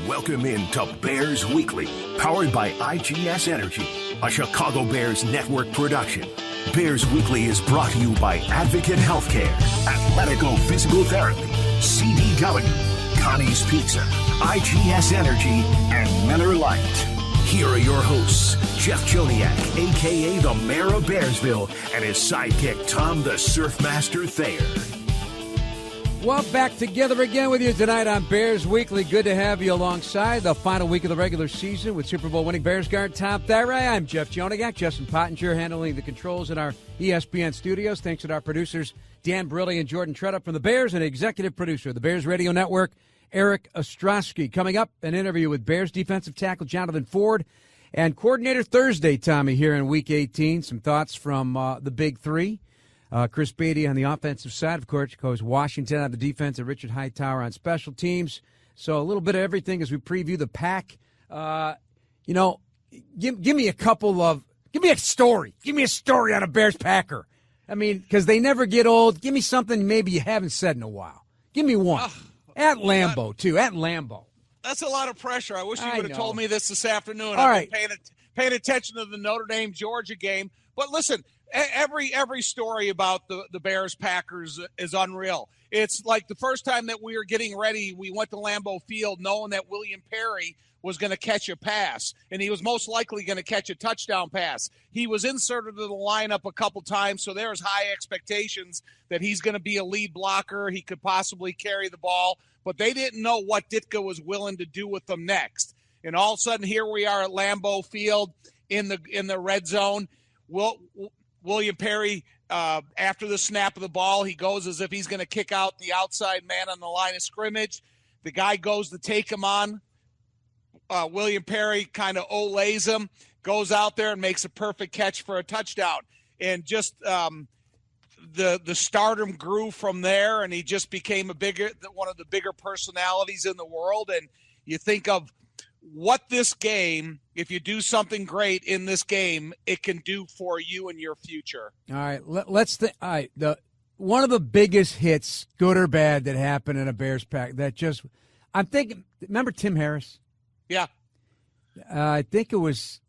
Welcome in to Bears Weekly, powered by IGS Energy, a Chicago Bears network production. Bears Weekly is brought to you by Advocate Healthcare, Athletico Physical Therapy, CDW, Connie's Pizza, IGS Energy, and Miller Lite. Here are your hosts, Jeff Joniak, a.k.a. the Mayor of Bearsville, and his sidekick, Tom the Surfmaster Thayer. Well, back together again with you tonight on Bears Weekly. Good to have you alongside the final week of the regular season with Super Bowl winning Bears guard Tom Thayer. I'm Jeff Joniak, Justin Pottinger handling the controls in our ESPN studios. Thanks to our producers, Dan Brilli and Jordan Tredup from the Bears, and executive producer of the Bears Radio Network, Eric Ostrowski. Coming up, an interview with Bears defensive tackle Jonathan Ford and coordinator Thursday, Tommy, here in Week 18. Some thoughts from the Big Three. Chris Beatty on the offensive side, of course, goes Washington on the defense, and Richard Hightower on special teams. So a little bit of everything as we preview the pack. Give me a story. Give me a story on a Bears Packer. I mean, because they never get old. Give me something maybe you haven't said in a while. Give me one. At Lambeau, too. At Lambeau. That's a lot of pressure. I wish you would have told me this afternoon. All I've been paying attention to the Notre Dame-Georgia game. But listen, every story about the Bears-Packers is unreal. It's like the first time that we were getting ready, we went to Lambeau Field knowing that William Perry was going to catch a pass, and he was most likely going to catch a touchdown pass. He was inserted to the lineup a couple times, so there's high expectations that he's going to be a lead blocker. He could possibly carry the ball, but they didn't know what Ditka was willing to do with them next. And all of a sudden, here we are at Lambeau Field in the red zone. William Perry, after the snap of the ball, he goes as if he's going to kick out the outside man on the line of scrimmage. The guy goes to take him on. William Perry kind of olays him, goes out there and makes a perfect catch for a touchdown. And just the stardom grew from there, and he just became one of the bigger personalities in the world. And you think of what this game, if you do something great in this game, it can do for you and your future. All right, let's think. All right, one of the biggest hits, good or bad, that happened in a Bears pack. I'm thinking. Remember Tim Harris? Yeah. I think it was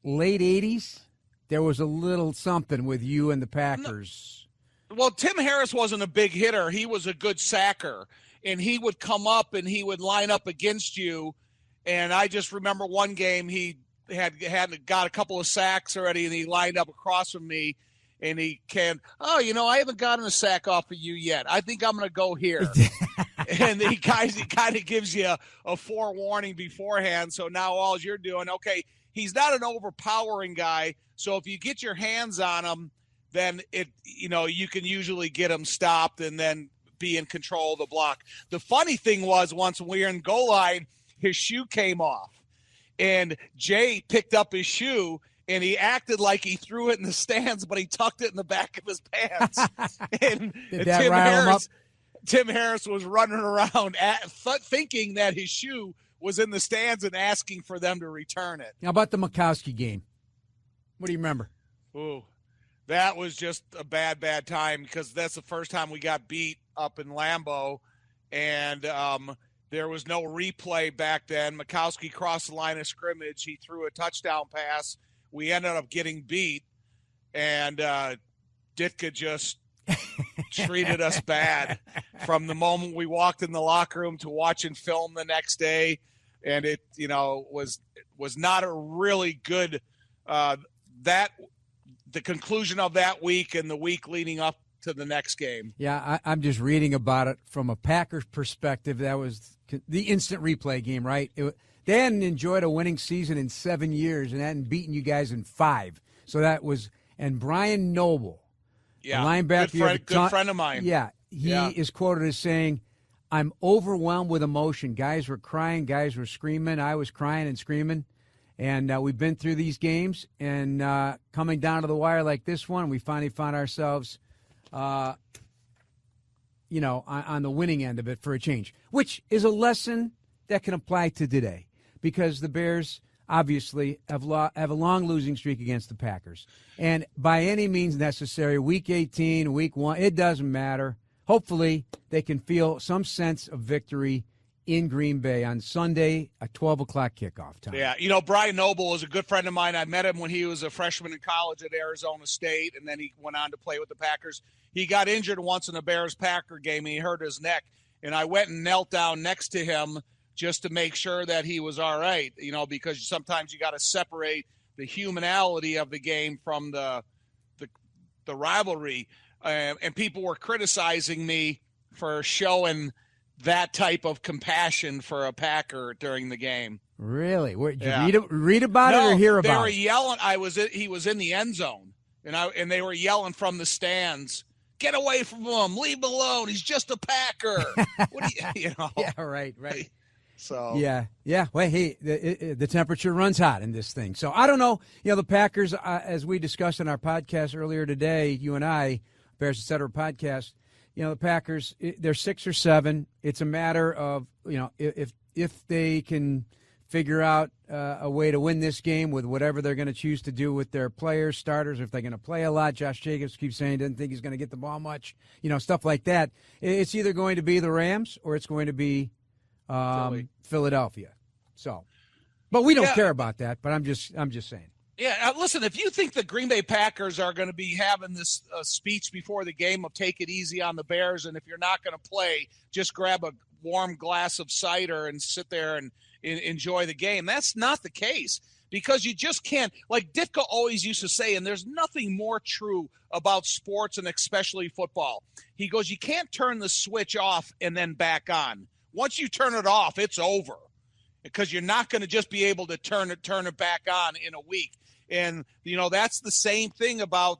late '80s. There was a little something with you and the Packers. Well, Tim Harris wasn't a big hitter. He was a good sacker, and he would come up and he would line up against you. And I just remember one game he had got a couple of sacks already, and he lined up across from me, and I haven't gotten a sack off of you yet. I think I'm going to go here. And he kind of gives you a forewarning beforehand. So now all you're doing, okay, he's not an overpowering guy. So if you get your hands on him, then you can usually get him stopped and then be in control of the block. The funny thing was, once we were in goal line, his shoe came off, and Jay picked up his shoe, and he acted like he threw it in the stands, but he tucked it in the back of his pants. And Tim Harris was running around thinking that his shoe was in the stands and asking for them to return it. How about the Mikowski game? What do you remember? Ooh, that was just a bad time, because that's the first time we got beat up in Lambeau, and there was no replay back then. Mikowski crossed the line of scrimmage. He threw a touchdown pass. We ended up getting beat, and Ditka just treated us bad from the moment we walked in the locker room to watching film the next day. And it, was not a really good the conclusion of that week and the week leading up to the next game. Yeah, I'm just reading about it from a Packers perspective. That was the instant replay game, right? They hadn't enjoyed a winning season in 7 years and hadn't beaten you guys in 5. So that was – and Brian Noble, linebacker, good friend of mine. Yeah, he is quoted as saying, "I'm overwhelmed with emotion. Guys were crying. Guys were screaming. I was crying and screaming. And we've been through these games, and coming down to the wire like this one, we finally found ourselves on the winning end of it for a change, which is a lesson that can apply to today, because the Bears obviously have a long losing streak against the Packers. And by any means necessary, Week 18, Week 1, it doesn't matter. Hopefully they can feel some sense of victory in Green Bay on Sunday, a 12 o'clock kickoff time. Yeah, you know, Brian Noble is a good friend of mine. I met him when he was a freshman in college at Arizona State, and then he went on to play with the Packers. He got injured once in a Bears-Packer game, and he hurt his neck. And I went and knelt down next to him just to make sure that he was all right, you know, because sometimes you got to separate the humanality of the game from the rivalry. And people were criticizing me for showing that type of compassion for a Packer during the game. Really? Did you read about it or hear about it? They were yelling. He was in the end zone, and they were yelling from the stands, "Get away from him! Leave him alone! He's just a Packer!" What do you know? Yeah, right. So yeah. Well, hey, the temperature runs hot in this thing. So I don't know. You know, the Packers, as we discussed in our podcast earlier today, you and I, Bears Etc. podcast. You know, the Packers, they're 6 or 7. It's a matter of, you know, if they can figure out a way to win this game with whatever they're going to choose to do with their players, starters, if they're going to play a lot. Josh Jacobs keeps saying he doesn't think he's going to get the ball much, you know, stuff like that. It's either going to be the Rams or it's going to be Philadelphia. So, but we don't care about that. But I'm just saying. Yeah, listen, if you think the Green Bay Packers are going to be having this speech before the game of take it easy on the Bears, and if you're not going to play, just grab a warm glass of cider and sit there and enjoy the game, that's not the case, because you just can't. Like Ditka always used to say, and there's nothing more true about sports and especially football. He goes, you can't turn the switch off and then back on. Once you turn it off, it's over, because you're not going to just be able to turn it back on in a week. And, you know, that's the same thing about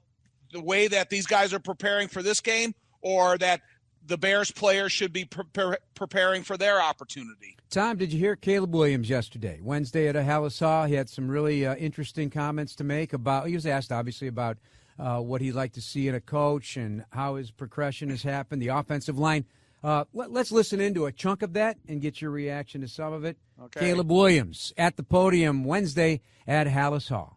the way that these guys are preparing for this game, or that the Bears players should be preparing for their opportunity. Tom, did you hear Caleb Williams yesterday, Wednesday at a Hallis Hall? He had some really interesting comments to make about – he was asked, obviously, about what he'd like to see in a coach and how his progression has happened, the offensive line. Let's listen into a chunk of that and get your reaction to some of it. Okay. Caleb Williams at the podium Wednesday at Hallis Hall.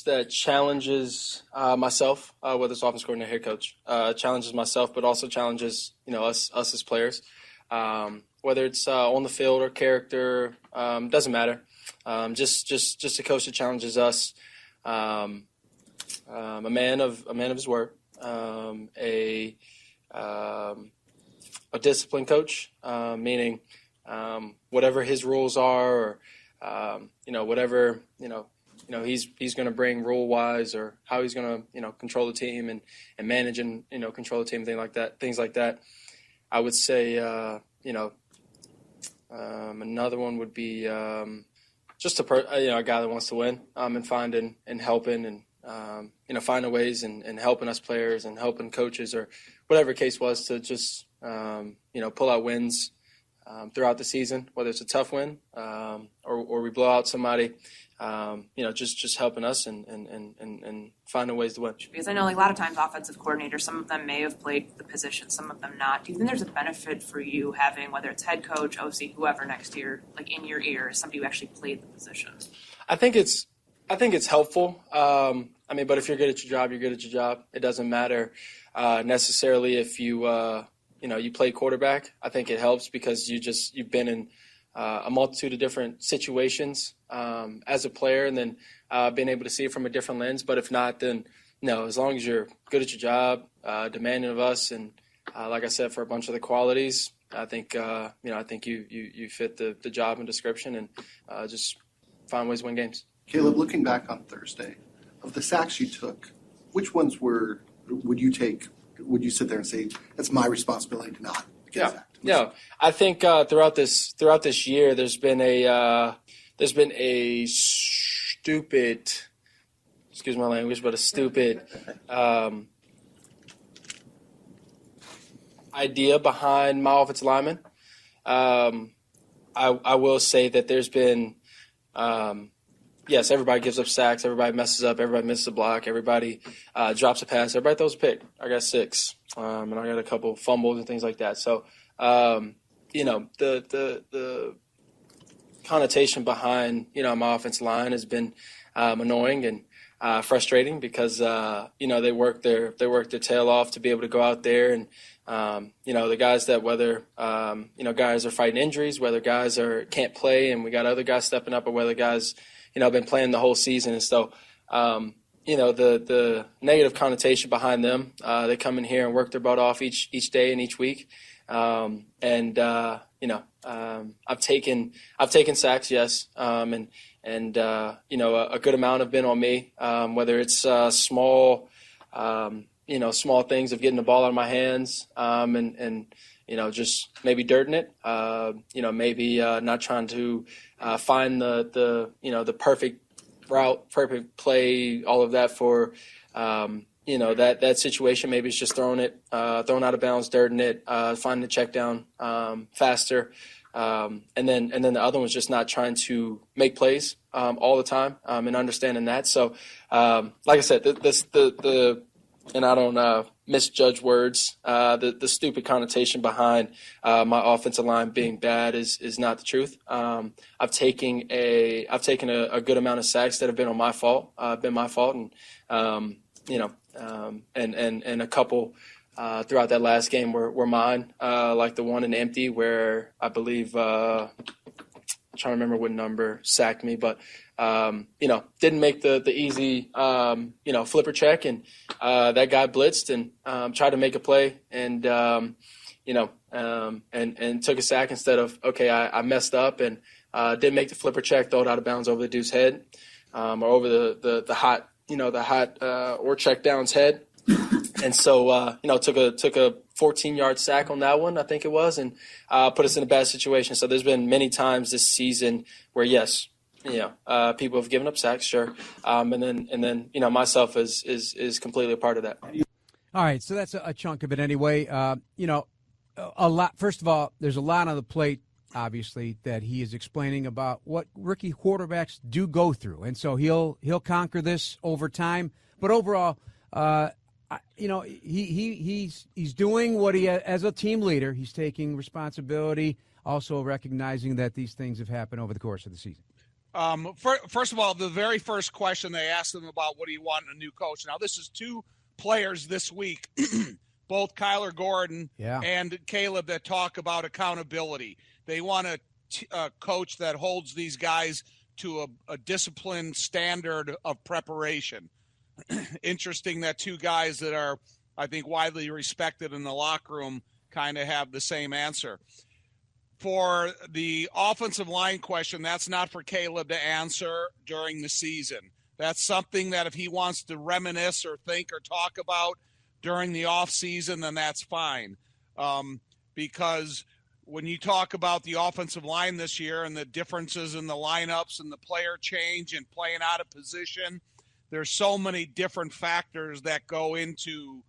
That challenges myself, whether it's offense coordinator, head coach, challenges myself, but also challenges, you know, us as players. Whether it's on the field or character, doesn't matter. Just a coach that challenges us. A man of his word. A disciplined coach, meaning whatever his rules are, or whatever he's going to bring rule wise, or how he's going to control the team and manage and control the team, things like that. I would say another one would be just a guy that wants to win, and finding and helping and finding ways and helping us players and helping coaches, or whatever the case was, to just pull out wins throughout the season, whether it's a tough win or we blow out somebody. Just helping us and finding ways to win. Because I know, like, a lot of times offensive coordinators, some of them may have played the position, some of them not. Do you think there's a benefit for you having, whether it's head coach, OC, whoever next year, like in your ear, somebody who actually played the position? I think it's helpful. But if you're good at your job, you're good at your job. It doesn't matter necessarily if you play quarterback. I think it helps because you've been in a multitude of different situations as a player, and then being able to see it from a different lens. But if not, then no, as long as you're good at your job, demanding of us, and like I said, for a bunch of the qualities, I think you fit the job and description, and just find ways to win games. Caleb, looking back on Thursday, of the sacks you took, which ones would you sit there and say, that's my responsibility to not get sacked? Yeah, I think throughout this year, there's been a stupid, excuse my language, but a stupid idea behind my offensive linemen. I will say that there's been, yes, everybody gives up sacks, everybody messes up, everybody misses a block, everybody drops a pass, everybody throws a pick. I got 6, and I got a couple fumbles and things like that. So, the connotation behind, my offensive line has been annoying, and frustrating because they work their tail off to be able to go out there and the guys that whether guys are fighting injuries, whether guys can't play, and we got other guys stepping up, or whether guys been playing the whole season, and so the negative connotation behind them, they come in here and work their butt off each day and each week, I've taken sacks, yes, and a good amount have been on me, whether it's small things of getting the ball out of my hands, and just maybe dirting it, maybe not trying to find the perfect route, perfect play, all of that for that situation. Maybe it's just thrown out of bounds, dirting it, finding the check down faster. And then the other one's just not trying to make plays all the time, and understanding that. So, like I said, and I don't misjudge words. The stupid connotation behind my offensive line being bad is not the truth. I've taken a good amount of sacks that have been my fault, and and a couple throughout that last game were mine, like the one in empty where I believe I'm trying to remember what number sacked me, but didn't make the easy flipper check, and that guy blitzed and tried to make a play, and and took a sack instead of I messed up and didn't make the flipper check, throw it out of bounds over the dude's head, or over the hot or check down's head. And so, took a 14-yard sack on that one, I think it was, and put us in a bad situation. So there's been many times this season where, yes, people have given up sacks, sure, and then myself is completely a part of that. All right, so that's a chunk of it anyway. A lot. First of all, there's a lot on the plate, obviously, that he is explaining about what rookie quarterbacks do go through, and so he'll conquer this over time. But overall, he's doing what he, as a team leader, he's taking responsibility, also recognizing that these things have happened over the course of the season. First of all, the very first question they asked him about what do you want in a new coach. Now, this is two players this week, both Kyler Gordon and Caleb, that talk about accountability. They want a coach that holds these guys to a disciplined standard of preparation. Interesting that two guys that are, I think, widely respected in the locker room kind of have the same answer. For the offensive line question, that's not for Caleb to answer during the season. That's something that if he wants to reminisce or think or talk about during the off season, then that's fine. Because when you talk about the offensive line this year and the differences in the lineups and the player change and playing out of position, there's so many different factors that go into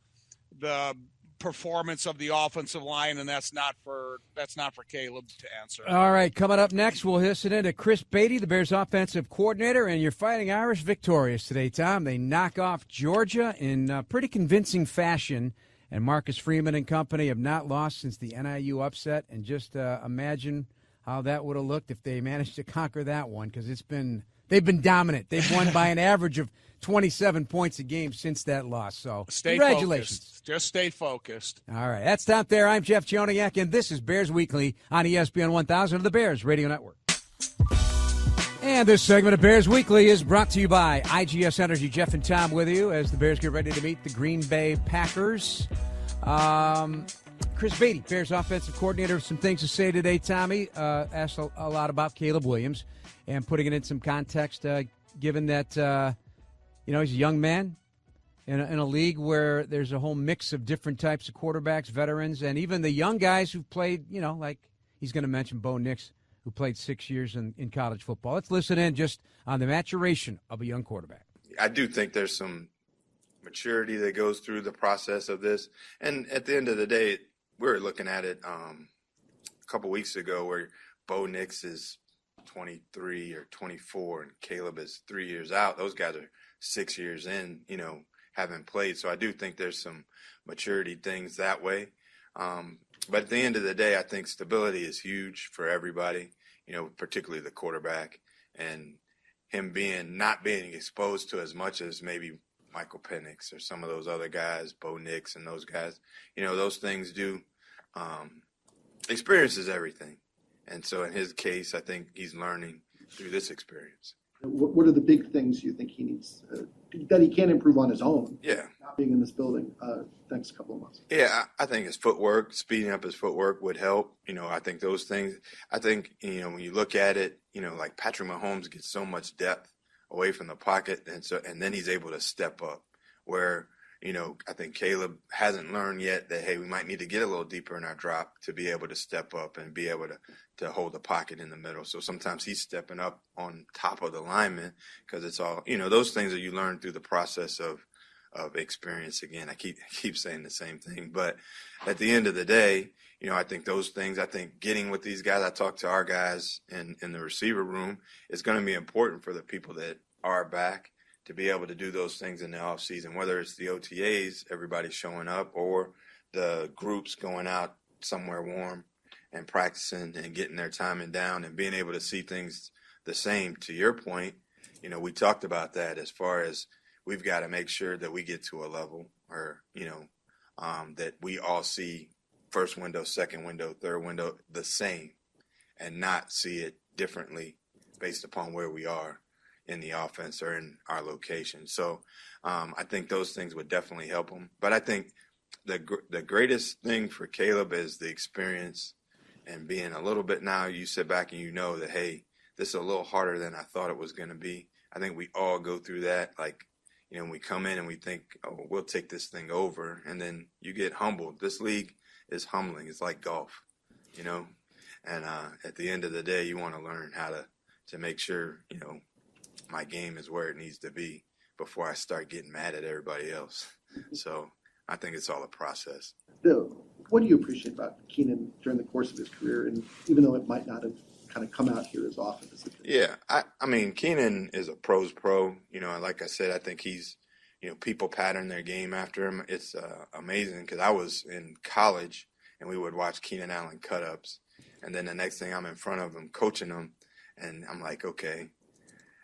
the performance of the offensive line, and that's not for Caleb to answer. All right, coming up next, we'll listen into Chris Beatty, the Bears offensive coordinator, and your Fighting Irish victorious today, Tom. They knock off Georgia in pretty convincing fashion, and Marcus Freeman and company have not lost since the NIU upset, and just imagine how that would have looked if they managed to conquer that one, because they've been dominant. They've won by an average of 27 points a game since that loss. So congratulations. Focused. Just stay focused. All right. That's Tom Thayer. I'm Jeff Joniak, and this is Bears Weekly on ESPN 1000 of the Bears Radio Network. And this segment of Bears Weekly is brought to you by IGS Energy. Jeff and Tom with you as the Bears get ready to meet the Green Bay Packers. Chris Beatty, Bears offensive coordinator, some things to say today. Tommy asked a lot about Caleb Williams and putting it in some context, given that he's a young man in a league where there's a whole mix of different types of quarterbacks, veterans, and even the young guys who've played, like he's going to mention Bo Nix, who played 6 years in college football. Let's listen in just on the maturation of a young quarterback. I do think there's some maturity that goes through the process of this. And at the end of the day, we were looking at it a couple weeks ago where Bo Nix is 23 or 24 and Caleb is 3 years out. Those guys are 6 years in, haven't played. So I do think there's some maturity things that way. But at the end of the day, I think stability is huge for everybody, particularly the quarterback. And him not being exposed to as much as maybe Michael Penix or some of those other guys, Bo Nix and those guys. Those things do. Experience is everything. And so in his case, I think he's learning through this experience. What are the big things you think he needs that he can improve on his own? Yeah. Not being in this building next couple of months. Yeah, I think his footwork, speeding up his footwork would help. I think those things. I think, when you look at it, like Patrick Mahomes gets so much depth away from the pocket, and then he's able to step up. Where, I think Caleb hasn't learned yet that, hey, we might need to get a little deeper in our drop to be able to step up and be able to hold the pocket in the middle. So sometimes he's stepping up on top of the lineman because it's all, those things that you learn through the process of experience. Again, I keep saying the same thing. But at the end of the day, I think those things, I think getting with these guys, I talk to our guys in the receiver room, is going to be important for the people that are back to be able to do those things in the off season, whether it's the OTAs, everybody showing up, or the groups going out somewhere warm and practicing and getting their timing down and being able to see things the same. To your point, we talked about that as far as we've got to make sure that we get to a level or, that we all see first window, second window, third window the same and not see it differently based upon where we are in the offense or in our location. So I think those things would definitely help him. But I think the greatest thing for Caleb is the experience and being a little bit, now you sit back and that, hey, this is a little harder than I thought it was going to be. I think we all go through that. Like, we come in and we think, oh, we'll take this thing over. And then you get humbled. This league is humbling. It's like golf, and at the end of the day, you want to learn how to make sure, my game is where it needs to be before I start getting mad at everybody else. So I think it's all a process. What do you appreciate about Keenan during the course of his career, and even though it might not have kind of come out here as often as it did? Yeah, I mean, Keenan is a pro's pro. Like I said, I think he's, people pattern their game after him. It's amazing because I was in college and we would watch Keenan Allen cut-ups. And then the next thing I'm in front of him coaching him, and I'm like, okay,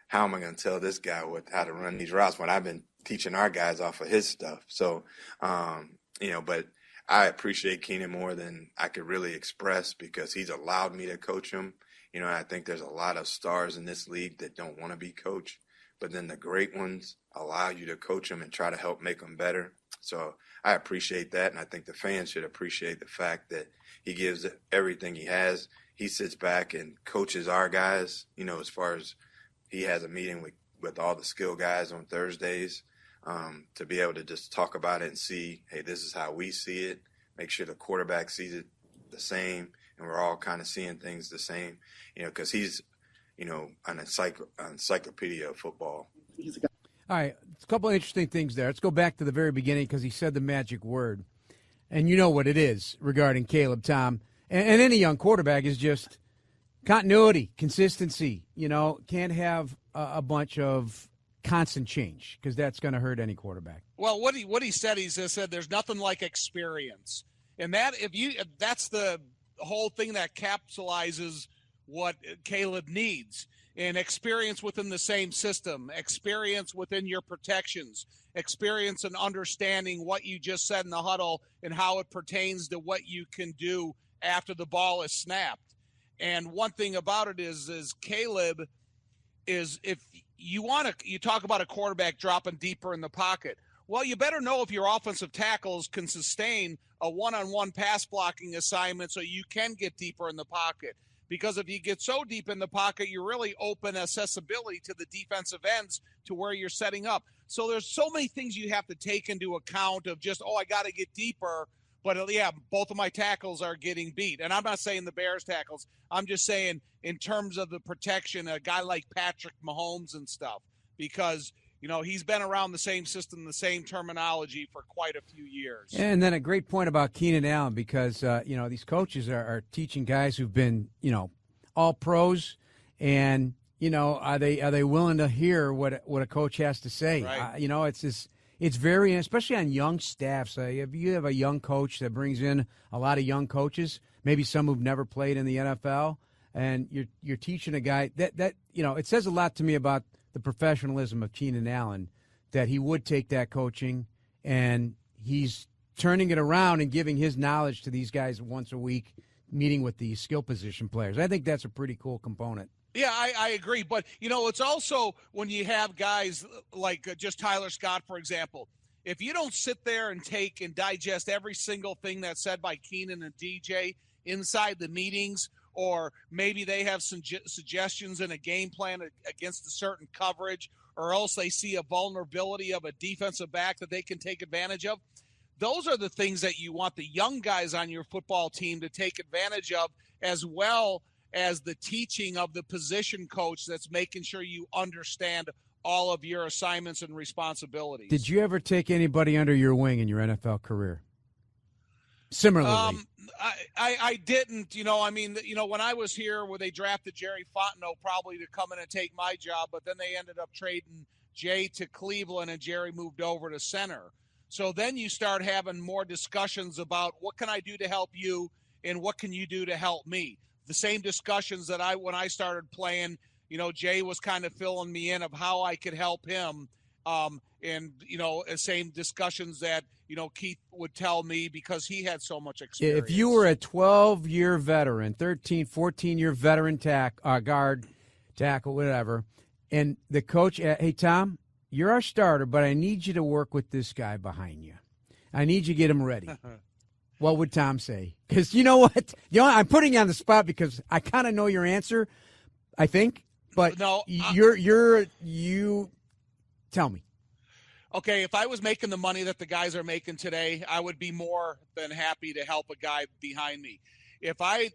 how am I going to tell this guy how to run these routes when I've been teaching our guys off of his stuff? So, but I appreciate Keenan more than I could really express because he's allowed me to coach him. I think there's a lot of stars in this league that don't want to be coached, but then the great ones allow you to coach them and try to help make them better. So I appreciate that, and I think the fans should appreciate the fact that he gives everything he has. He sits back and coaches our guys, as far as he has a meeting with all the skill guys on Thursdays to be able to just talk about it and see, hey, this is how we see it, make sure the quarterback sees it the same, and we're all kind of seeing things the same, because he's, an encyclopedia of football. All right, a couple of interesting things there. Let's go back to the very beginning because he said the magic word. And you know what it is regarding Caleb, Tom. And any young quarterback is just continuity, consistency. Can't have a bunch of constant change because that's going to hurt any quarterback. Well, what he said, he said there's nothing like experience. And that's the whole thing that capsulizes what Caleb needs. And experience within the same system, experience within your protections, experience and understanding what you just said in the huddle and how it pertains to what you can do after the ball is snapped. And one thing about it is Caleb is, if you talk about a quarterback dropping deeper in the pocket. Well, you better know if your offensive tackles can sustain a one-on-one pass blocking assignment so you can get deeper in the pocket. Because if you get so deep in the pocket, you really open accessibility to the defensive ends to where you're setting up. So there's so many things you have to take into account of just, I got to get deeper. But, yeah, both of my tackles are getting beat. And I'm not saying the Bears tackles. I'm just saying in terms of the protection, a guy like Patrick Mahomes and stuff. Because, he's been around the same system, the same terminology for quite a few years. And then a great point about Keenan Allen because, these coaches are teaching guys who've been, all pros. And, are they willing to hear what a coach has to say? Right. It's very, especially on young staffs. If you have a young coach that brings in a lot of young coaches, maybe some who've never played in the NFL, and you're teaching a guy that it says a lot to me about the professionalism of Keenan Allen, that he would take that coaching, and he's turning it around and giving his knowledge to these guys once a week, meeting with the skill position players. I think that's a pretty cool component. Yeah, I agree. But, it's also when you have guys like just Tyler Scott, for example, if you don't sit there and take and digest every single thing that's said by Keenan and DJ inside the meetings, or maybe they have some suggestions in a game plan against a certain coverage, or else they see a vulnerability of a defensive back that they can take advantage of, those are the things that you want the young guys on your football team to take advantage of, as well as the teaching of the position coach that's making sure you understand all of your assignments and responsibilities. Did you ever take anybody under your wing in your NFL career? Similarly. I didn't, when I was here where they drafted Jerry Fontenot probably to come in and take my job, but then they ended up trading Jay to Cleveland and Jerry moved over to center. So then you start having more discussions about what can I do to help you and what can you do to help me? The same discussions that when I started playing, Jay was kind of filling me in of how I could help him. Same discussions that, Keith would tell me because he had so much experience. If you were a 12-year veteran, 13, 14-year veteran guard, tackle, whatever, and the coach, hey, Tom, you're our starter, but I need you to work with this guy behind you. I need you to get him ready. What would Tom say? Because you know what? I'm putting you on the spot because I kind of know your answer, I think. But no, you tell me. Okay, if I was making the money that the guys are making today, I would be more than happy to help a guy behind me. If I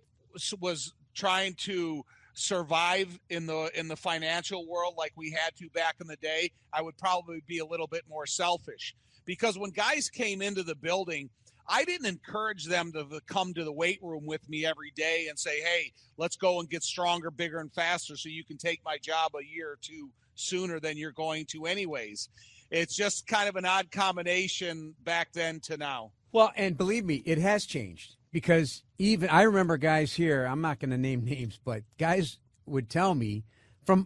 was trying to survive in the financial world like we had to back in the day, I would probably be a little bit more selfish. Because when guys came into the building, I didn't encourage them to come to the weight room with me every day and say, hey, let's go and get stronger, bigger, and faster so you can take my job a year or two sooner than you're going to anyways. It's just kind of an odd combination back then to now. Well, and believe me, it has changed because even I remember guys here, I'm not going to name names, but guys would tell me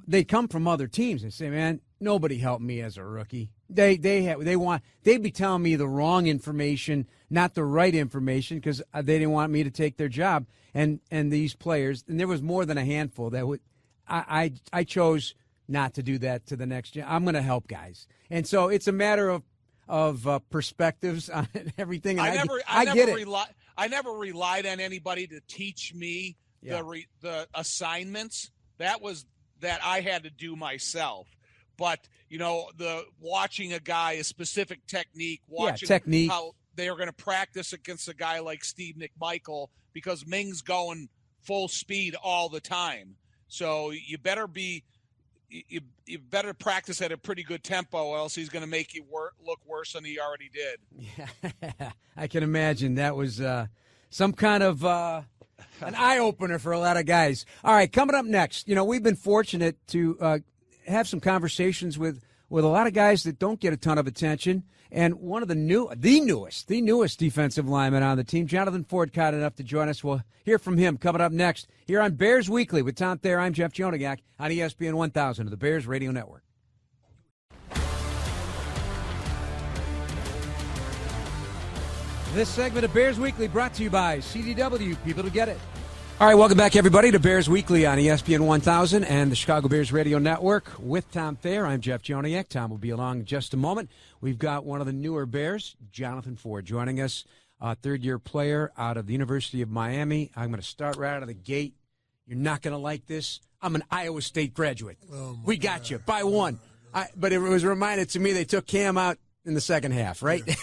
they come from other teams and say, man, nobody helped me as a rookie. They'd be telling me the wrong information, not the right information, because they didn't want me to take their job. And these players, and there was more than a handful that would. I chose not to do that to the next gen. I'm going to help guys, and so it's a matter of perspectives on everything. And I never relied on anybody to teach me the assignments. That I had to do myself. But, the watching a specific technique, how they are going to practice against a guy like Steve McMichael because Ming's going full speed all the time. So you better practice at a pretty good tempo, or else he's going to make you look worse than he already did. Yeah, I can imagine that was some kind of an eye-opener for a lot of guys. All right, coming up next, we've been fortunate to have some conversations with a lot of guys that don't get a ton of attention. And one of the newest defensive linemen on the team, Jonathan Ford, kind enough to join us. We'll hear from him coming up next here on Bears Weekly with Tom Thayer. I'm Jeff Joniak on ESPN 1000 of the Bears Radio Network. This segment of Bears Weekly brought to you by CDW, people to get it. All right, welcome back, everybody, to Bears Weekly on ESPN 1000 and the Chicago Bears Radio Network with Tom Thayer. I'm Jeff Joniak. Tom will be along in just a moment. We've got one of the newer Bears, Jonathan Ford, joining us, third-year player out of the University of Miami. I'm going to start right out of the gate. You're not going to like this. I'm an Iowa State graduate. We got you by one. But it was reminded to me they took Cam out in the second half, right? Yeah.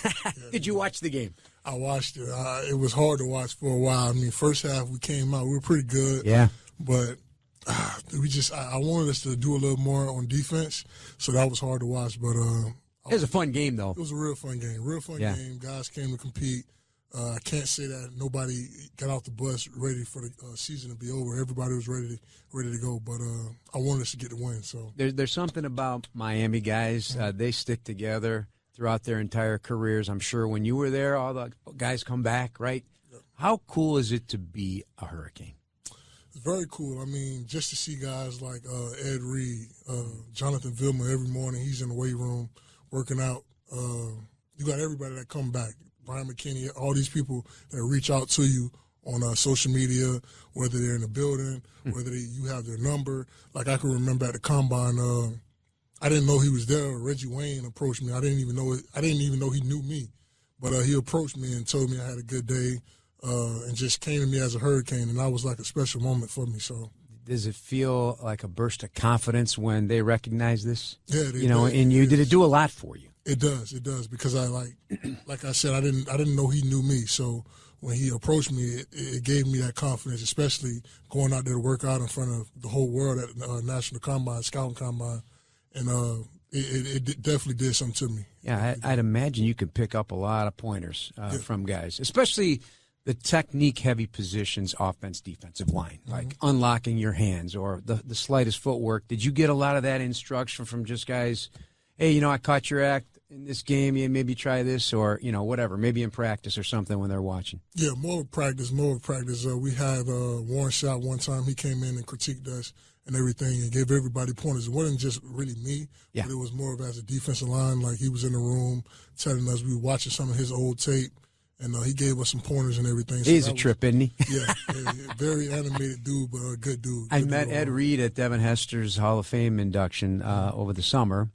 Did you watch the game? I watched it. It was hard to watch for a while. I mean, first half we came out, we were pretty good. Yeah. But I wanted us to do a little more on defense, so that was hard to watch. But it was a fun game, though. It was a real fun game. Game. Guys came to compete. I can't say that nobody got off the bus ready for the season to be over. Everybody was ready to go. But I wanted us to get the win. So there's something about Miami guys. They stick together throughout their entire careers. I'm sure when you were there, all the guys come back, right? Yep. How cool is it to be a Hurricane? It's very cool. I mean, just to see guys like Ed Reed, Jonathan Vilma every morning, he's in the weight room working out. You got everybody that come back. Brian McKinney, all these people that reach out to you on social media, whether they're in the building, whether you have their number. Like I can remember at the combine, I didn't know he was there. Reggie Wayne approached me. I didn't even know he knew me, but he approached me and told me I had a good day, and just came to me as a hurricane, and that was like a special moment for me. So. Does it feel like a burst of confidence when they recognize this? Yeah, in you. Did it do a lot for you? It does, because I like I said, I didn't know he knew me. So when he approached me, it gave me that confidence, especially going out there to work out in front of the whole world at the National Combine, Scouting Combine, and it definitely did something to me. Yeah, I'd imagine you could pick up a lot of pointers from guys, especially the technique-heavy positions, offense, defensive line, like unlocking your hands or the slightest footwork. Did you get a lot of that instruction from just guys, hey, I caught your act in this game, maybe try this, or, whatever, maybe in practice or something when they're watching? Yeah, more of practice. We had Warren Shot one time. He came in and critiqued us and everything and gave everybody pointers. It wasn't just really me, but it was more of as a defensive line. Like he was in the room telling us, we were watching some of his old tape. And he gave us some pointers and everything. So he's a trip, isn't he? Yeah, very animated dude, but a good dude. I met Ed Reed at Devin Hester's Hall of Fame induction over the summer,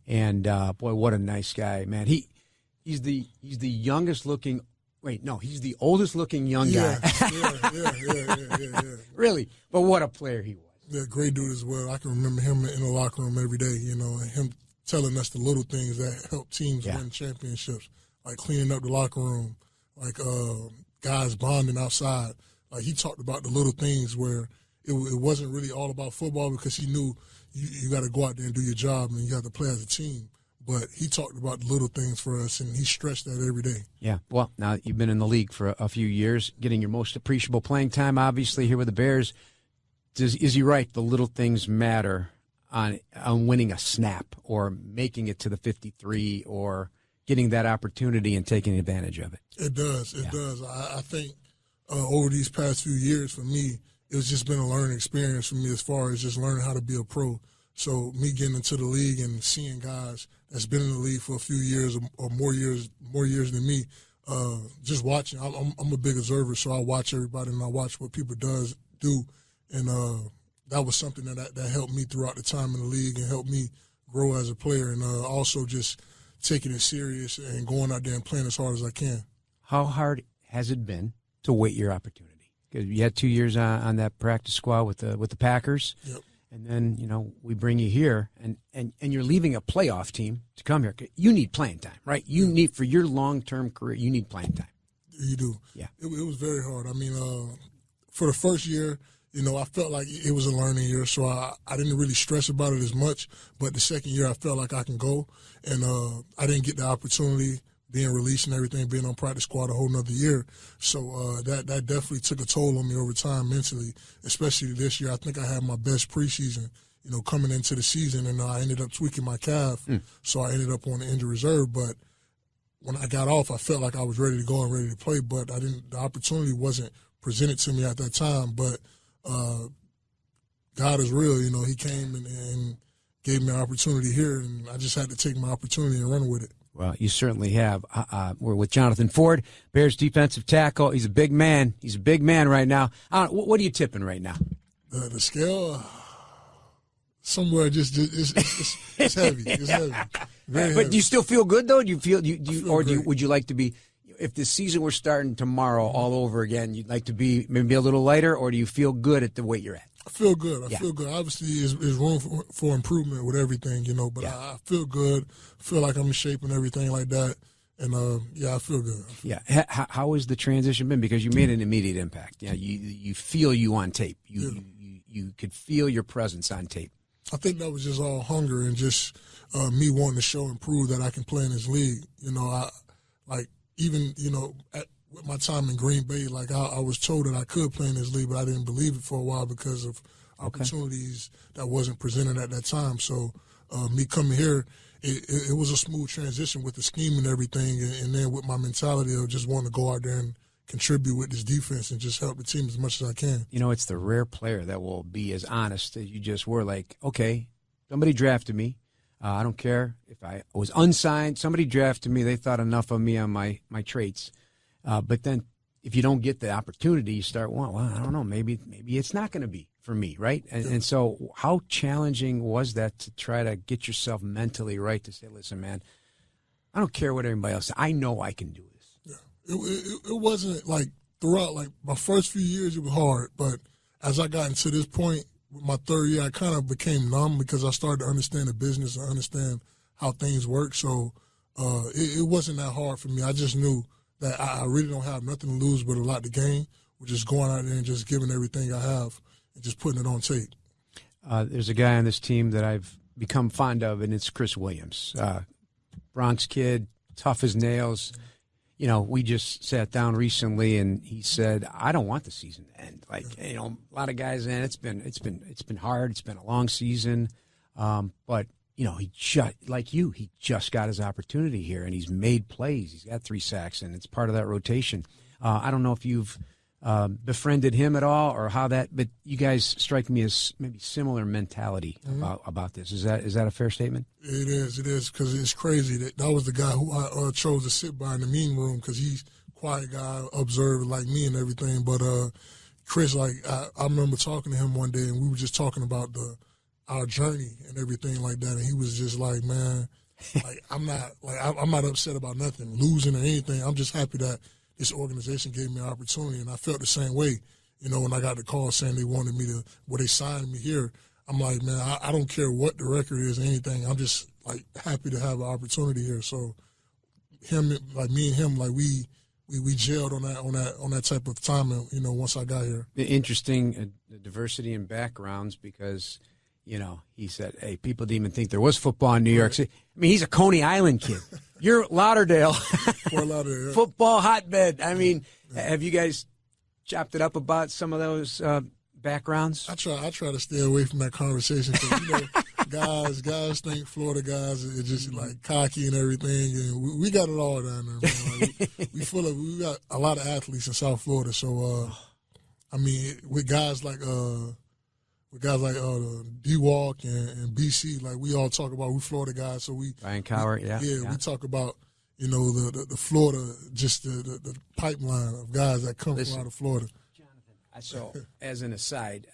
and boy, what a nice guy, man. He's the youngest looking. Wait, no, he's the oldest looking young guy. Yeah. Really, but what a player he was. Yeah, great dude as well. I can remember him in the locker room every day. And him telling us the little things that help teams win championships, like cleaning up the locker room. Like guys bonding outside. Like he talked about the little things where it wasn't really all about football because he knew you got to go out there and do your job and you have to play as a team. But he talked about the little things for us, and he stressed that every day. Yeah. Well, now you've been in the league for a few years, getting your most appreciable playing time, obviously, here with the Bears. Is he right? The little things matter on winning a snap or making it to the 53 or getting that opportunity and taking advantage of it. It does. It does. I think over these past few years, for me, it's just been a learning experience for me as far as just learning how to be a pro. So me getting into the league and seeing guys that's been in the league for a few years or more years than me, just watching. I'm a big observer, so I watch everybody and I watch what people do, and that was something that helped me throughout the time in the league and helped me grow as a player, and also just taking it serious and going out there and playing as hard as I can. How hard has it been to wait your opportunity? Because you had 2 years on that practice squad with the Packers. Yep. And then, we bring you here, and you're leaving a playoff team to come here. You need playing time, right? You need, for your long-term career, you need playing time. You do. Yeah. It was very hard. I mean, for the first year, I felt like it was a learning year, so I didn't really stress about it as much. But the second year, I felt like I can go, and I didn't get the opportunity, being released and everything, being on practice squad a whole nother year. So that definitely took a toll on me over time mentally, especially this year. I think I had my best preseason, coming into the season, and I ended up tweaking my calf, so I ended up on the injured reserve. But when I got off, I felt like I was ready to go and ready to play, but the opportunity wasn't presented to me at that time. But God is real, he came and gave me an opportunity here, and I just had to take my opportunity and run with it. Well, you certainly have. We're with Jonathan Ford, Bears defensive tackle. He's a big man. He's a big man right now. What are you tipping right now? The scale, somewhere it's heavy. It's heavy. Very heavy. Do you still feel good, though? Would you like to be, if the season were starting tomorrow all over again, you'd like to be maybe a little lighter, or do you feel good at the weight you're at? I feel good. I feel good. Obviously, there's room for improvement with everything, but I feel good. I feel like I'm in shape and everything like that. And, I feel good. How has the transition been? Because you made an immediate impact. Yeah, you feel you on tape. You could feel your presence on tape. I think that was just all hunger and just me wanting to show and prove that I can play in this league. With my time in Green Bay, I was told that I could play in this league, but I didn't believe it for a while because of opportunities that wasn't presented at that time. So me coming here, it was a smooth transition with the scheme and everything, and then with my mentality of just wanting to go out there and contribute with this defense and just help the team as much as I can. You know, it's the rare player that will be as honest as you just were. Like, okay, somebody drafted me. I don't care if I was unsigned. Somebody drafted me. They thought enough of me on my traits. But then if you don't get the opportunity, you start, well, I don't know, maybe it's not going to be for me, right? And so how challenging was that to try to get yourself mentally right to say, listen, man, I don't care what everybody else says. I know I can do this. Yeah. It wasn't like throughout, like my first few years, it was hard. But as I got into this point, with my third year, I kind of became numb because I started to understand the business and understand how things work. So it wasn't that hard for me. I just knew that I really don't have nothing to lose but a lot to gain, which is going out there and just giving everything I have and just putting it on tape. There's a guy on this team that I've become fond of, and it's Chris Williams. Bronx kid, tough as nails. You know, we just sat down recently, and he said, "I don't want the season to end." Like, you know, a lot of guys, and it's been hard. It's been a long season, but you know, he just got his opportunity here, and he's made plays. He's got 3 sacks, and it's part of that rotation. I don't know if you've befriended him at all or how that, but you guys strike me as maybe similar mentality about this. Is that a fair statement? It is, because it's crazy that was the guy who I chose to sit by in the meeting room because he's a quiet guy, observer like me and everything. But Chris, like I remember talking to him one day, and we were just talking about our journey and everything like that, and he was just like, man, like I'm not upset about nothing, losing or anything. I'm just happy that this organization gave me an opportunity, and I felt the same way. You know, when I got the call saying they wanted me to, they signed me here, I'm like, man, I don't care what the record is or anything. I'm just like happy to have an opportunity here. So him, like me and him, like we gelled on that type of timing. You know, once I got here. Interesting diversity in backgrounds because, you know, he said, hey, people didn't even think there was football in New York City. I mean, he's a Coney Island kid. You're Lauderdale. Fort Lauderdale, yeah. Football hotbed. I mean, have you guys chopped it up about some of those backgrounds? I try to stay away from that conversation because, you know, guys think Florida guys are just like cocky and everything, and we got it all down there, man. Like, we got a lot of athletes in South Florida. So, I mean, with guys like D-Walk and BC, like we all talk about, we Florida guys, so Ryan Cowart, yeah. We talk about, you know, the Florida, just the pipeline of guys that come from out of Florida. Jonathan, so as an aside,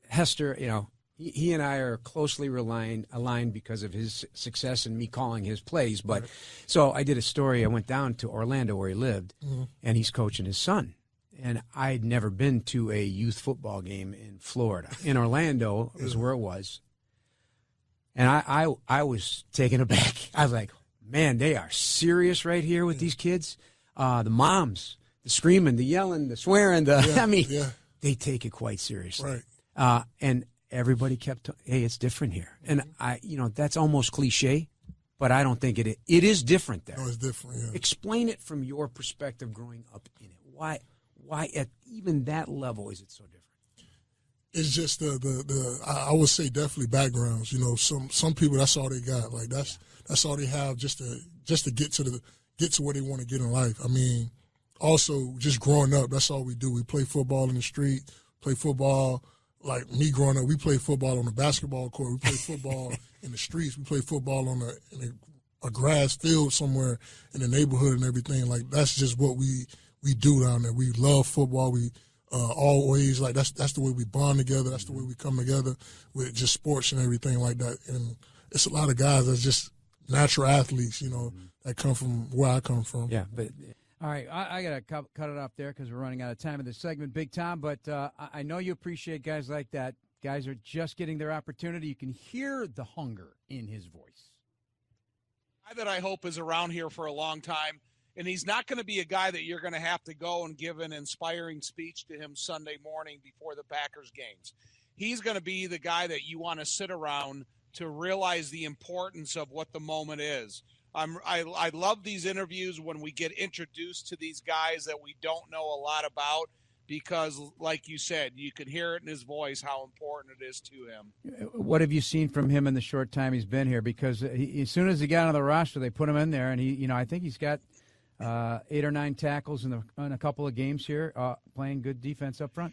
Hester, you know, he and I are closely aligned because of his success and me calling his plays. But so I did a story. I went down to Orlando where he lived, and he's coaching his son. And I'd never been to a youth football game in Florida. In Orlando is where it was. And I was taken aback. I was like, man, they are serious right here with these kids. The moms, the screaming, the yelling, the swearing, they take it quite seriously. Right. And everybody kept, hey, it's different here. And that's almost cliche, but I don't think it is different there. No, it's different, yeah. Explain it from your perspective growing up in it. Why at even that level is it so different? It's just I would say definitely backgrounds. You know, some people, that's all they got. Like that's all they have just to get to where they want to get in life. I mean, also just growing up, that's all we do. We play football in the street, play football. Like me growing up, we played football on the basketball court. We played football in the streets. We played football on a grass field somewhere in the neighborhood and everything. Like that's just what we do down there. We love football. We always, like, that's the way we bond together. That's the way we come together with just sports and everything like that. And it's a lot of guys that's just natural athletes, you know, that come from where I come from. Yeah, but all right, I got to cut it off there because we're running out of time in this segment, Big Tom. But I know you appreciate guys like that. Guys are just getting their opportunity. You can hear the hunger in his voice. Guy that I hope is around here for a long time. And he's not going to be a guy that you're going to have to go and give an inspiring speech to him Sunday morning before the Packers games. He's going to be the guy that you want to sit around to realize the importance of what the moment is. I love these interviews when we get introduced to these guys that we don't know a lot about because, like you said, you can hear it in his voice how important it is to him. What have you seen from him in the short time he's been here? Because as soon as he got on the roster, they put him in there, and I think he's got 8 or 9 tackles in a couple of games here, playing good defense up front.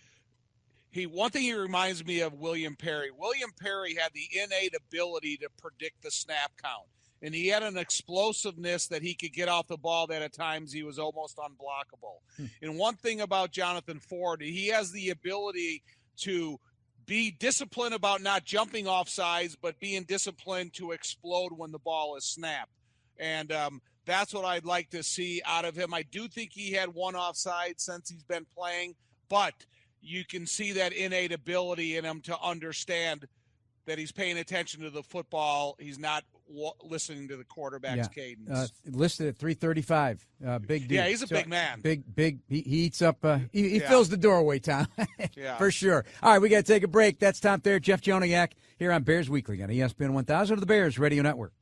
One thing he reminds me of William Perry. William Perry had the innate ability to predict the snap count, and he had an explosiveness that he could get off the ball that at times he was almost unblockable. And one thing about Jonathan Ford, he has the ability to be disciplined about not jumping off sides, but being disciplined to explode when the ball is snapped. And that's what I'd like to see out of him. I do think he had one offside since he's been playing, but you can see that innate ability in him to understand that he's paying attention to the football. He's not listening to the quarterback's cadence. Listed at 335. Big dude. Yeah, he's a big man. Big. He eats up. He fills the doorway, Tom. Yeah. For sure. All right, we got to take a break. That's Tom Thayer, Jeff Joniak here on Bears Weekly on ESPN 1000 of the Bears Radio Network.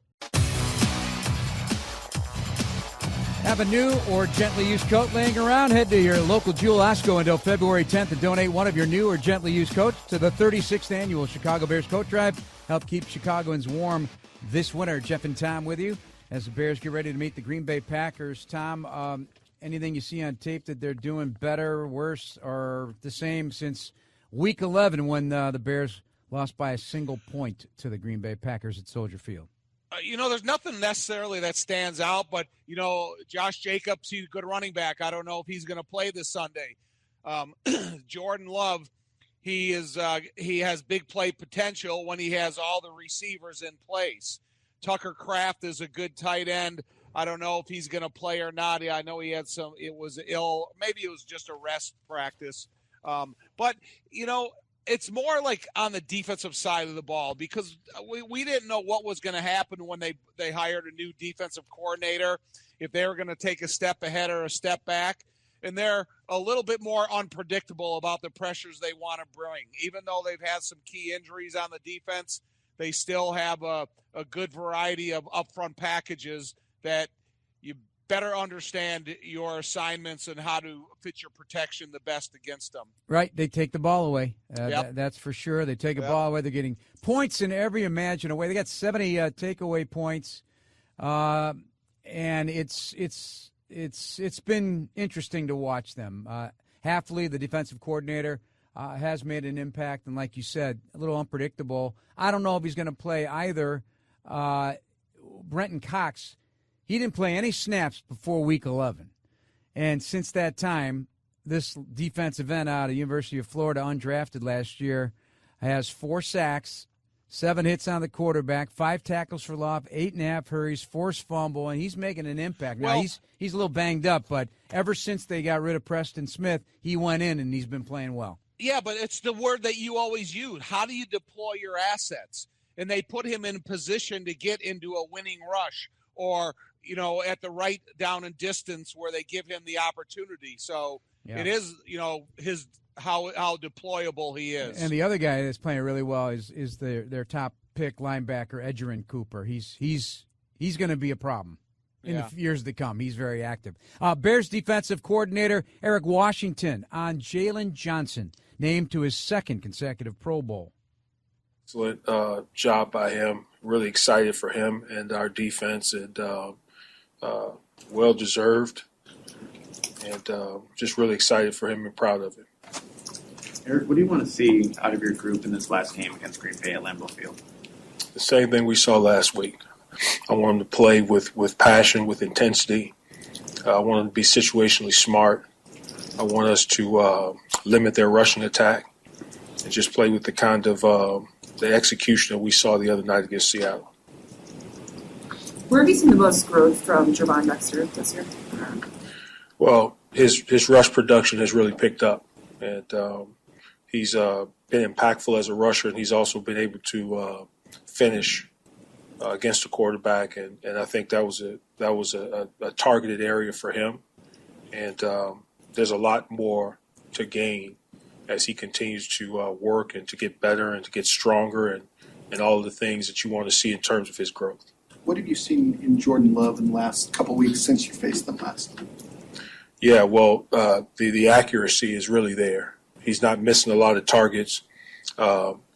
Have a new or gently used coat laying around? Head to your local Jewel Osco until February 10th and donate one of your new or gently used coats to the 36th Annual Chicago Bears Coat Drive. Help keep Chicagoans warm this winter. Jeff and Tom with you as the Bears get ready to meet the Green Bay Packers. Tom, anything you see on tape that they're doing better, worse, or the same since Week 11 when the Bears lost by a single point to the Green Bay Packers at Soldier Field? There's nothing necessarily that stands out, but, Josh Jacobs, he's a good running back. I don't know if he's going to play this Sunday. Jordan Love, he has big play potential when he has all the receivers in place. Tucker Kraft is a good tight end. I don't know if he's going to play or not. I know he had it was ill. Maybe it was just a rest practice. But, it's more like on the defensive side of the ball because we didn't know what was going to happen when they hired a new defensive coordinator, if they were going to take a step ahead or a step back. And they're a little bit more unpredictable about the pressures they want to bring. Even though they've had some key injuries on the defense, they still have a good variety of upfront packages that you better understand your assignments and how to fit your protection the best against them. Right. They take the ball away. Yep. That's for sure. They take a ball away. They're getting points in every imaginable way. They got 70 takeaway points. And it's been interesting to watch them. Hafley, the defensive coordinator, has made an impact. And like you said, a little unpredictable. I don't know if he's going to play either. Brenton Cox, he didn't play any snaps before Week 11. And since that time, this defensive end out of the University of Florida, undrafted last year, has 4 sacks, 7 hits on the quarterback, 5 tackles for loss, 8.5 hurries, forced fumble, and he's making an impact. Now, he's a little banged up, but ever since they got rid of Preston Smith, he went in and he's been playing well. Yeah, but it's the word that you always use. How do you deploy your assets? And they put him in position to get into a winning rush or – at the right down and distance where they give him the opportunity. So it is, his how deployable he is. And the other guy that's playing really well is their top pick linebacker, Edgerrin Cooper. He's going to be a problem in the years to come. He's very active. Bears defensive coordinator Eric Washington on Jalen Johnson, named to his 2nd consecutive Pro Bowl. Excellent job by him. Really excited for him and our defense, and well-deserved, and just really excited for him and proud of him. Eric, what do you want to see out of your group in this last game against Green Bay at Lambeau Field? The same thing we saw last week. I want them to play with passion, with intensity. I want them to be situationally smart. I want us to limit their rushing attack and just play with the kind of the execution that we saw the other night against Seattle. Where have you seen the most growth from Javon Dexter this year? Well, his rush production has really picked up, and he's been impactful as a rusher, and he's also been able to finish against the quarterback, and I think that was a targeted area for him, and there's a lot more to gain as he continues to work and to get better and to get stronger and all of the things that you want to see in terms of his growth. What have you seen in Jordan Love in the last couple of weeks since you faced them last? Yeah, well, the accuracy is really there. He's not missing a lot of targets.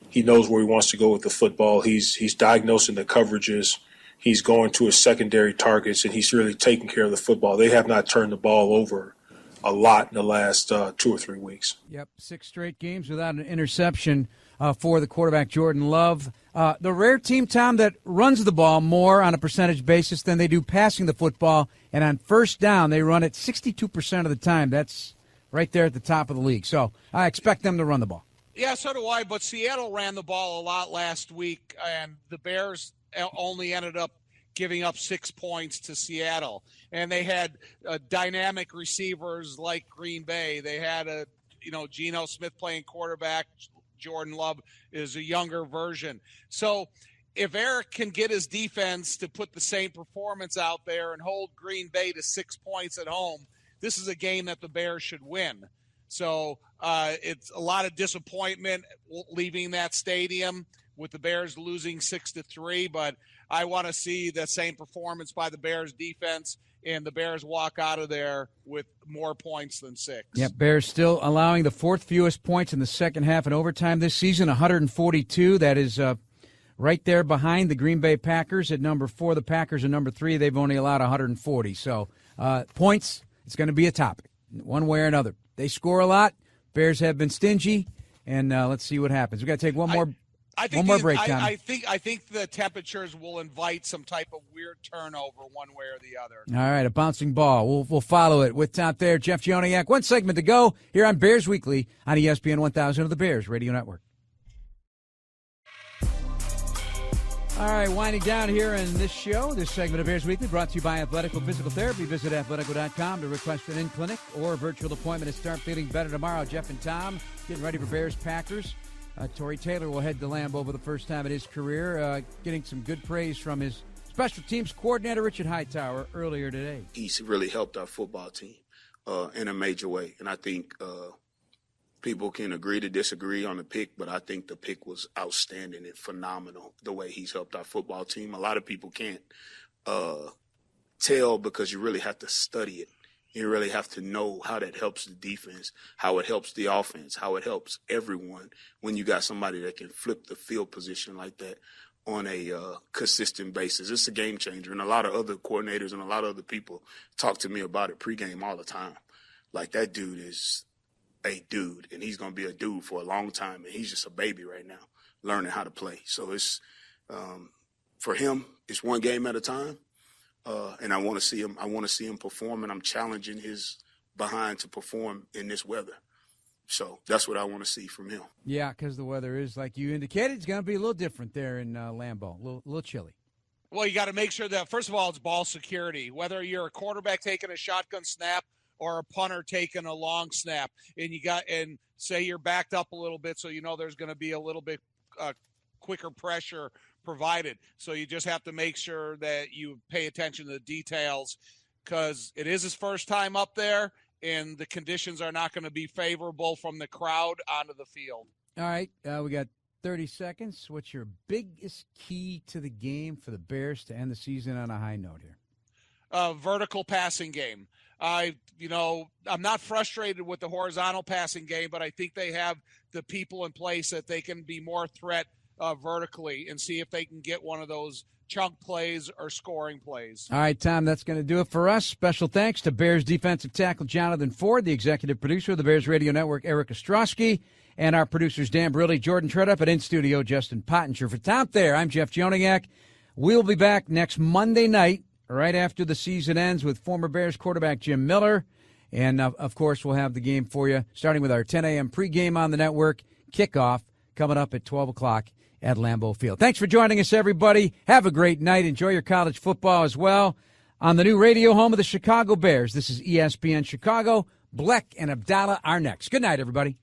He knows where he wants to go with the football. He's diagnosing the coverages he's going to his secondary targets, and he's really taking care of the football. They have not turned the ball over a lot in the last 2 or 3 weeks. Yep, 6 straight games without an interception for the quarterback, Jordan Love. The rare team, Tom, that runs the ball more on a percentage basis than they do passing the football, and on first down, they run it 62% of the time. That's right there at the top of the league. So I expect them to run the ball. Yeah, so do I, but Seattle ran the ball a lot last week, and the Bears only ended up giving up 6 points to Seattle. And they had dynamic receivers like Green Bay. They had Geno Smith playing quarterback. Jordan Love is a younger version. So if Eric can get his defense to put the same performance out there and hold Green Bay to 6 points at home, this is a game that the Bears should win. So it's a lot of disappointment leaving that stadium with the Bears losing 6-3, but I want to see the same performance by the Bears defense and the Bears walk out of there with more points than 6. Yep, Bears still allowing the 4th fewest points in the second half in overtime this season, 142. That is right there behind the Green Bay Packers at number 4. The Packers are number 3. They've only allowed 140. So points, it's going to be a topic one way or another. They score a lot. Bears have been stingy, and let's see what happens. We've got to take one more break, Tom. I think the temperatures will invite some type of weird turnover one way or the other. All right, a bouncing ball. We'll follow it with Tom Thayer, Jeff Joniak. One segment to go here on Bears Weekly on ESPN 1000 of the Bears Radio Network. All right, winding down here in this show, this segment of Bears Weekly brought to you by Athletico Physical Therapy. Visit athletico.com to request an in-clinic or a virtual appointment and start feeling better tomorrow. Jeff and Tom getting ready for Bears-Packers. Torrey Taylor will head to Lambeau for the first time in his career, getting some good praise from his special teams coordinator, Richard Hightower, earlier today. He's really helped our football team in a major way, and I think people can agree to disagree on the pick, but I think the pick was outstanding and phenomenal, the way he's helped our football team. A lot of people can't tell because you really have to study it. You really have to know how that helps the defense, how it helps the offense, how it helps everyone when you got somebody that can flip the field position like that on a consistent basis. It's a game changer, and a lot of other coordinators and a lot of other people talk to me about it pregame all the time. Like, that dude is a dude, and he's going to be a dude for a long time, and he's just a baby right now learning how to play. So it's for him, it's one game at a time. And I want to see him. I want to see him perform, and I'm challenging his behind to perform in this weather. So that's what I want to see from him. Yeah, because the weather is, like you indicated, it's going to be a little different there in Lambeau, a little chilly. Well, you got to make sure that, first of all, it's ball security. Whether you're a quarterback taking a shotgun snap or a punter taking a long snap, and say you're backed up a little bit, so you know there's going to be a little bit quicker pressure provided. So you just have to make sure that you pay attention to the details, because it is his first time up there, and the conditions are not going to be favorable from the crowd onto the field. All right, we got 30 seconds. What's your biggest key to the game for the Bears to end the season on a high note here? Vertical passing game. I'm not frustrated with the horizontal passing game, but I think they have the people in place that they can be more threat vertically and see if they can get one of those chunk plays or scoring plays. All right, Tom, that's going to do it for us. Special thanks to Bears defensive tackle Jonathan Ford, the executive producer of the Bears Radio Network, Eric Ostrowski, and our producers Dan Briley, Jordan Tredup, and in-studio Justin Pottinger. For Tom Thayer, I'm Jeff Joniak. We'll be back next Monday night, right after the season ends, with former Bears quarterback Jim Miller. And, of course, we'll have the game for you, starting with our 10 a.m. pregame on the network, kickoff coming up at 12 o'clock at Lambeau Field. Thanks for joining us, everybody. Have a great night. Enjoy your college football as well. On the new radio home of the Chicago Bears, this is ESPN Chicago. Bleck and Abdallah are next. Good night, everybody.